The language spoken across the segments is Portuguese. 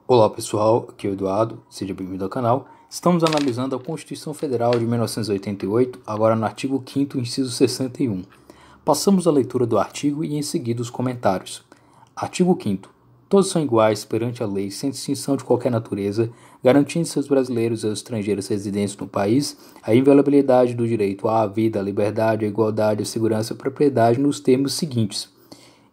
Olá pessoal, aqui é o Eduardo, seja bem-vindo ao canal. Estamos analisando a Constituição Federal de 1988, agora no artigo 5º, inciso 61. Passamos a leitura do artigo e em seguida os comentários. Artigo 5º. Todos são iguais perante a lei, sem distinção de qualquer natureza, garantindo-se aos brasileiros e aos estrangeiros residentes no país a inviolabilidade do direito à vida, à liberdade, à igualdade, à segurança e à propriedade nos termos seguintes.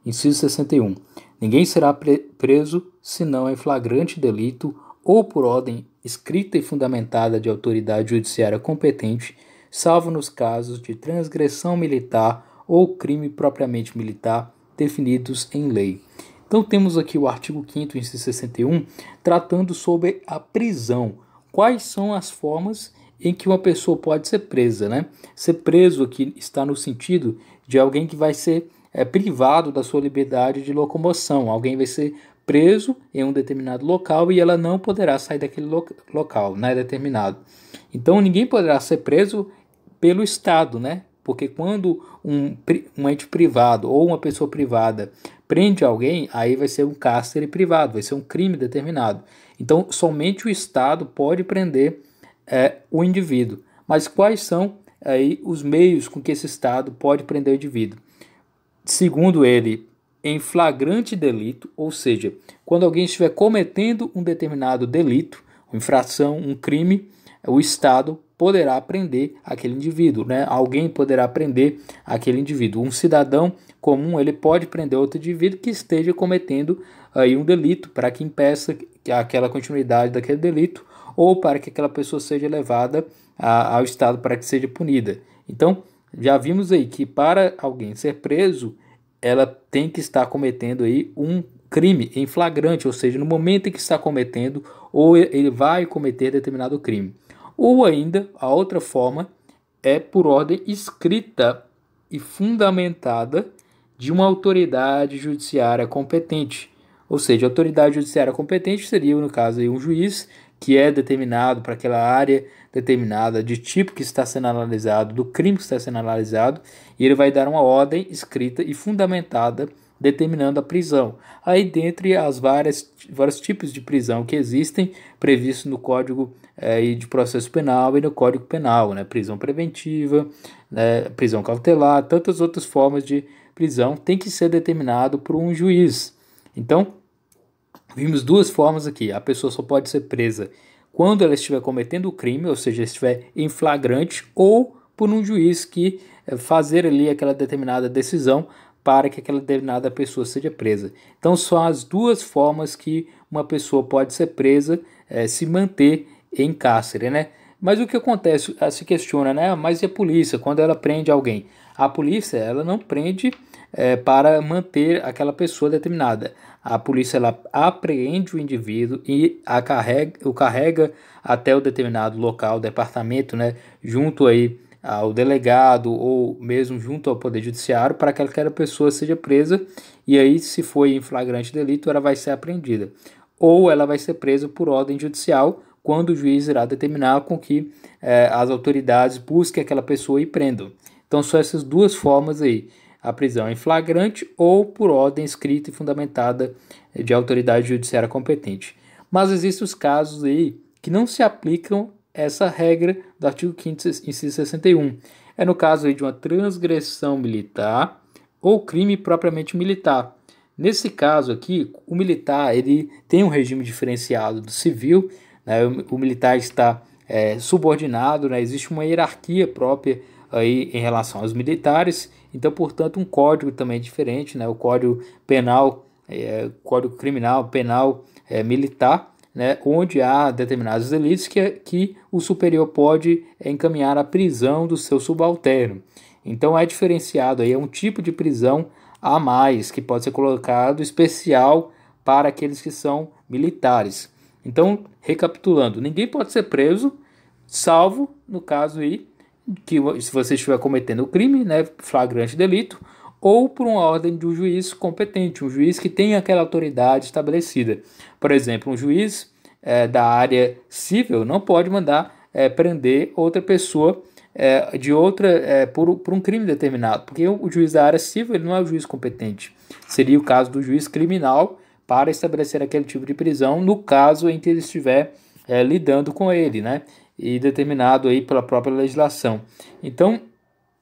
Inciso 61. Ninguém será preso senão em flagrante delito ou por ordem escrita e fundamentada de autoridade judiciária competente, salvo nos casos de transgressão militar ou crime propriamente militar definidos em lei. Então temos aqui o artigo 5º, inciso 61, tratando sobre a prisão. Quais são as formas em que uma pessoa pode ser presa, né? Ser preso aqui está no sentido de alguém que vai ser privado da sua liberdade de locomoção. Alguém vai ser preso em um determinado local e ela não poderá sair daquele local, né, determinado. Então ninguém poderá ser preso pelo Estado, né? Porque quando um ente privado ou uma pessoa privada prende alguém, aí vai ser um cárcere privado, vai ser um crime determinado. Então somente o Estado pode prender o indivíduo. Mas quais são aí os meios com que esse Estado pode prender o indivíduo? Segundo ele, em flagrante delito, ou seja, quando alguém estiver cometendo um determinado delito, uma infração, um crime, o Estado poderá prender aquele indivíduo, né? Alguém poderá prender aquele indivíduo. Um cidadão comum, ele pode prender outro indivíduo que esteja cometendo aí um delito, para que impeça aquela continuidade daquele delito, ou para que aquela pessoa seja levada ao Estado para que seja punida. Então, já vimos aí que para alguém ser preso, ela tem que estar cometendo aí um crime em flagrante, ou seja, no momento em que está cometendo, ou ele vai cometer determinado crime. Ou ainda, a outra forma é por ordem escrita e fundamentada de uma autoridade judiciária competente. Ou seja, a autoridade judiciária competente seria, no caso, aí, um juiz que é determinado para aquela área determinada de tipo que está sendo analisado, do crime que está sendo analisado, e ele vai dar uma ordem escrita e fundamentada determinando a prisão. Aí, dentre as vários tipos de prisão que existem, previstos no Código de Processo Penal e no Código Penal, né? Prisão preventiva, né? Prisão cautelar, tantas outras formas de prisão, tem que ser determinado por um juiz. Então, vimos duas formas aqui. A pessoa só pode ser presa quando ela estiver cometendo o crime, ou seja, estiver em flagrante, ou por um juiz que fazer ali aquela determinada decisão para que aquela determinada pessoa seja presa. Então são as duas formas que uma pessoa pode ser presa, se manter em cárcere, né? Mas o que acontece? Se questiona, né? Mas e a polícia, quando ela prende alguém? A polícia, ela não prende para manter aquela pessoa determinada. A polícia, ela apreende o indivíduo e o carrega até o determinado local, departamento, né? Junto aí ao delegado ou mesmo junto ao Poder Judiciário, para que aquela pessoa seja presa, e aí, se for em flagrante delito, ela vai ser apreendida. Ou ela vai ser presa por ordem judicial, quando o juiz irá determinar com que as autoridades busquem aquela pessoa e prendam. Então são essas duas formas aí: a prisão em flagrante ou por ordem escrita e fundamentada de autoridade judiciária competente. Mas existem os casos aí que não se aplicam essa regra do artigo 5º, inciso 61. É no caso aí de uma transgressão militar ou crime propriamente militar. Nesse caso aqui, o militar ele tem um regime diferenciado do civil, né? O militar está subordinado, né? Existe uma hierarquia própria aí em relação aos militares, então, portanto, um código também diferente, né? O Código Penal, Código Criminal Penal Militar, né? Onde há determinados delitos que o superior pode encaminhar à prisão do seu subalterno. Então é diferenciado aí, é um tipo de prisão a mais que pode ser colocado especial para aqueles que são militares. Então, recapitulando, ninguém pode ser preso, salvo no caso aí que se você estiver cometendo o crime, né, flagrante delito, ou por uma ordem de um juiz competente, um juiz que tem aquela autoridade estabelecida. Por exemplo, um juiz da área civil não pode mandar prender outra pessoa por um crime determinado, porque o juiz da área civil ele não é o juiz competente. Seria o caso do juiz criminal para estabelecer aquele tipo de prisão, no caso em que ele estiver lidando com ele, né? E determinado aí pela própria legislação. Então,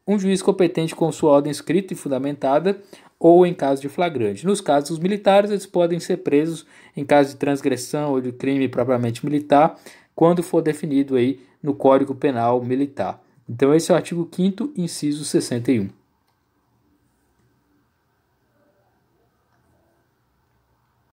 um juiz competente com sua ordem escrita e fundamentada, ou em caso de flagrante. Nos casos militares, eles podem ser presos em caso de transgressão ou de crime propriamente militar, quando for definido aí no Código Penal Militar. Então esse é o artigo 5º, inciso 61.